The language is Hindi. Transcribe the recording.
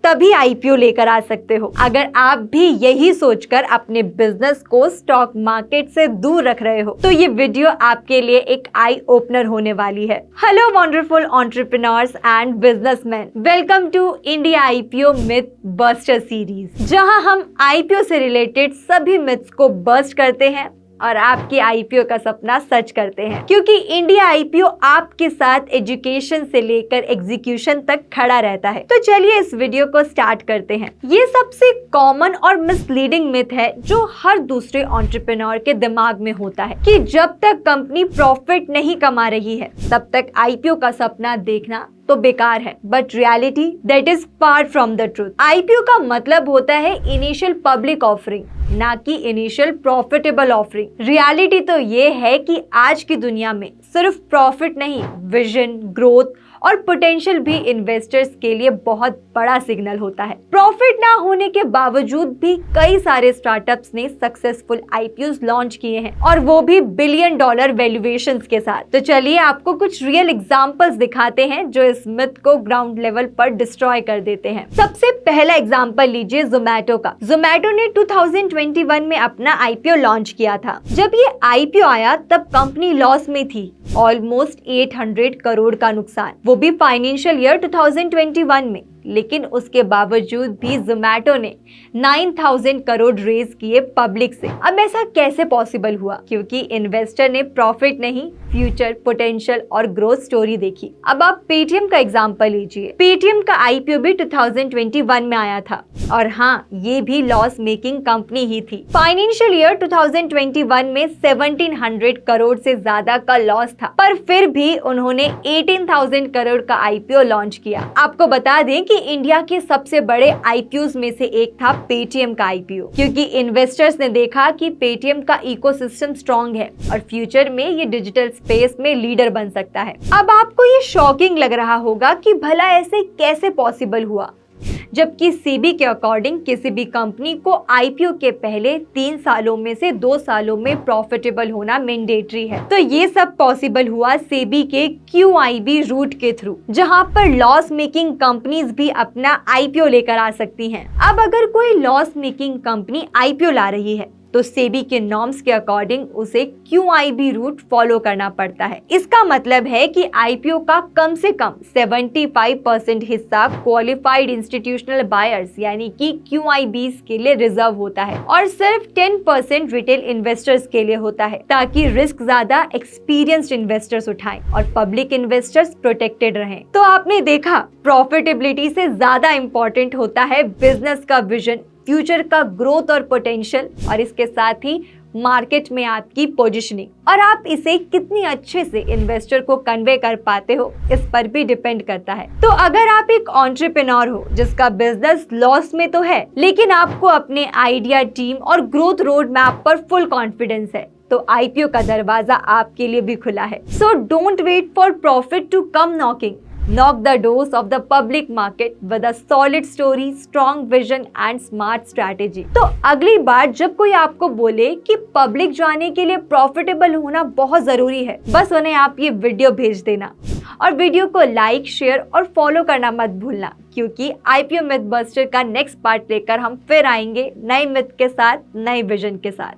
तभी आईपीओ लेकर आ सकते हो। अगर आप भी यही सोचकर अपने बिजनेस को स्टॉक मार्केट से दूर रख रहे हो तो ये वीडियो आपके लिए एक आई ओपनर होने वाली है। Hello wonderful entrepreneurs and businessman, welcome to India IPO myth buster series, जहां हम आईपीओ से रिलेटेड सभी मिथ्स को बस्ट करते हैं और आपकी आईपीओ का सपना सच करते हैं। क्योंकि इंडिया आईपीओ आपके साथ एजुकेशन से लेकर एग्जीक्यूशन तक खड़ा रहता है। तो चलिए इस वीडियो को स्टार्ट करते हैं। ये सबसे कॉमन और मिसलीडिंग मिथ है जो हर दूसरे एंटरप्रेन्योर के दिमाग में होता है कि जब तक कंपनी प्रॉफिट नहीं कमा रही है तब तक आईपीओ का सपना देखना तो बेकार है। But reality that is far from the truth. IPO का मतलब होता है इनिशियल पब्लिक ऑफरिंग, ना कि इनिशियल प्रॉफिटेबल ऑफरिंग। रियलिटी तो ये है कि आज की दुनिया में सिर्फ प्रॉफिट नहीं, विजन, ग्रोथ और पोटेंशियल भी इन्वेस्टर्स के लिए बहुत बड़ा सिग्नल होता है। प्रॉफिट ना होने के बावजूद भी कई सारे स्टार्टअप्स ने सक्सेसफुल आईपीओस लॉन्च किए हैं, और वो भी $billion वैल्यूएशंस के साथ। तो चलिए आपको कुछ रियल एग्जांपल्स दिखाते हैं जो इस मिथ को ग्राउंड लेवल पर डिस्ट्रॉय कर देते हैं। सबसे पहला एग्जांपल लीजिए जोमैटो का। जोमैटो ने 2021 में अपना आईपीओ लॉन्च किया था। जब ये आईपीओ आया तब कंपनी लॉस में थी, ऑलमोस्ट 800 करोड़ का नुकसान, वो भी फाइनेंशियल ईयर 2021 में। लेकिन उसके बावजूद भी जोमैटो ने 9000 करोड़ रेज किए पब्लिक से। अब ऐसा कैसे पॉसिबल हुआ? क्योंकि इन्वेस्टर ने प्रॉफिट नहीं, फ्यूचर, पोटेंशियल और ग्रोथ स्टोरी देखी। अब आप पेटीएम का एग्जांपल लीजिए। पेटीएम का आईपीओ भी 2021 में आया था, और हाँ, ये भी लॉस मेकिंग कंपनी ही थी। फाइनेंशियल ईयर 2021 में 1700 करोड़ से ज्यादा का लॉस था, पर फिर भी उन्होंने 18,000 करोड़ का आईपीओ लॉन्च किया। आपको बता दें कि इंडिया के सबसे बड़े आईपीओ में से एक था पेटीएम का आईपीओ, क्योंकि इन्वेस्टर्स ने देखा कि पेटीएम का इकोसिस्टम स्ट्रॉन्ग है और फ्यूचर में ये डिजिटल स्पेस में लीडर बन सकता है। अब आपको ये शॉकिंग लग रहा होगा कि भला ऐसे कैसे पॉसिबल हुआ, जबकि सेबी के अकॉर्डिंग किसी भी कंपनी को आईपीओ के पहले 3 सालों में से 2 सालों में प्रॉफिटेबल होना मैंडेटरी है। तो ये सब पॉसिबल हुआ सेबी के QIB रूट के थ्रू, जहां पर लॉस मेकिंग कंपनीज भी अपना आईपीओ लेकर आ सकती हैं। अब अगर कोई लॉस मेकिंग कंपनी आईपीओ ला रही है तो सेबी के नॉर्म्स के अकॉर्डिंग उसे QIB रूट फॉलो करना पड़ता है। इसका मतलब है कि आईपीओ का कम से कम 75% हिस्सा क्वालिफाइड इंस्टीट्यूशनल बायर्स यानी कि QIBs के लिए रिजर्व होता है, और सिर्फ 10% रिटेल इन्वेस्टर्स के लिए होता है, ताकि रिस्क ज्यादा एक्सपीरियंस्ड इन्वेस्टर्स उठाएं और पब्लिक इन्वेस्टर्स प्रोटेक्टेड रहें। तो आपने देखा, प्रॉफिटेबिलिटी से ज्यादा इंपॉर्टेंट होता है बिजनेस का विजन, फ्यूचर का ग्रोथ और पोटेंशियल, और इसके साथ ही मार्केट में आपकी पोजीशनिंग, और आप इसे कितनी अच्छे से इन्वेस्टर को कन्वे कर पाते हो इस पर भी डिपेंड करता है। तो अगर आप एक एंटरप्रेन्योर हो जिसका बिजनेस लॉस में तो है, लेकिन आपको अपने आइडिया, टीम और ग्रोथ रोड मैप पर फुल कॉन्फिडेंस है, तो आईपीओ का दरवाजा आपके लिए भी खुला है। So don't wait for profit to come knocking, knock the doors of the public market with a solid story, strong vision and smart strategy। तो अगली बार जब कोई आपको बोले कि पब्लिक जाने के लिए प्रॉफिटेबल होना बहुत जरूरी है, बस उन्हें आप ये वीडियो भेज देना, और वीडियो को लाइक, शेयर और फॉलो करना मत भूलना, क्योंकि आईपीओ मिथ बस्टर का नेक्स्ट पार्ट लेकर हम फिर आएंगे नए मिथ के साथ, नए विजन के साथ।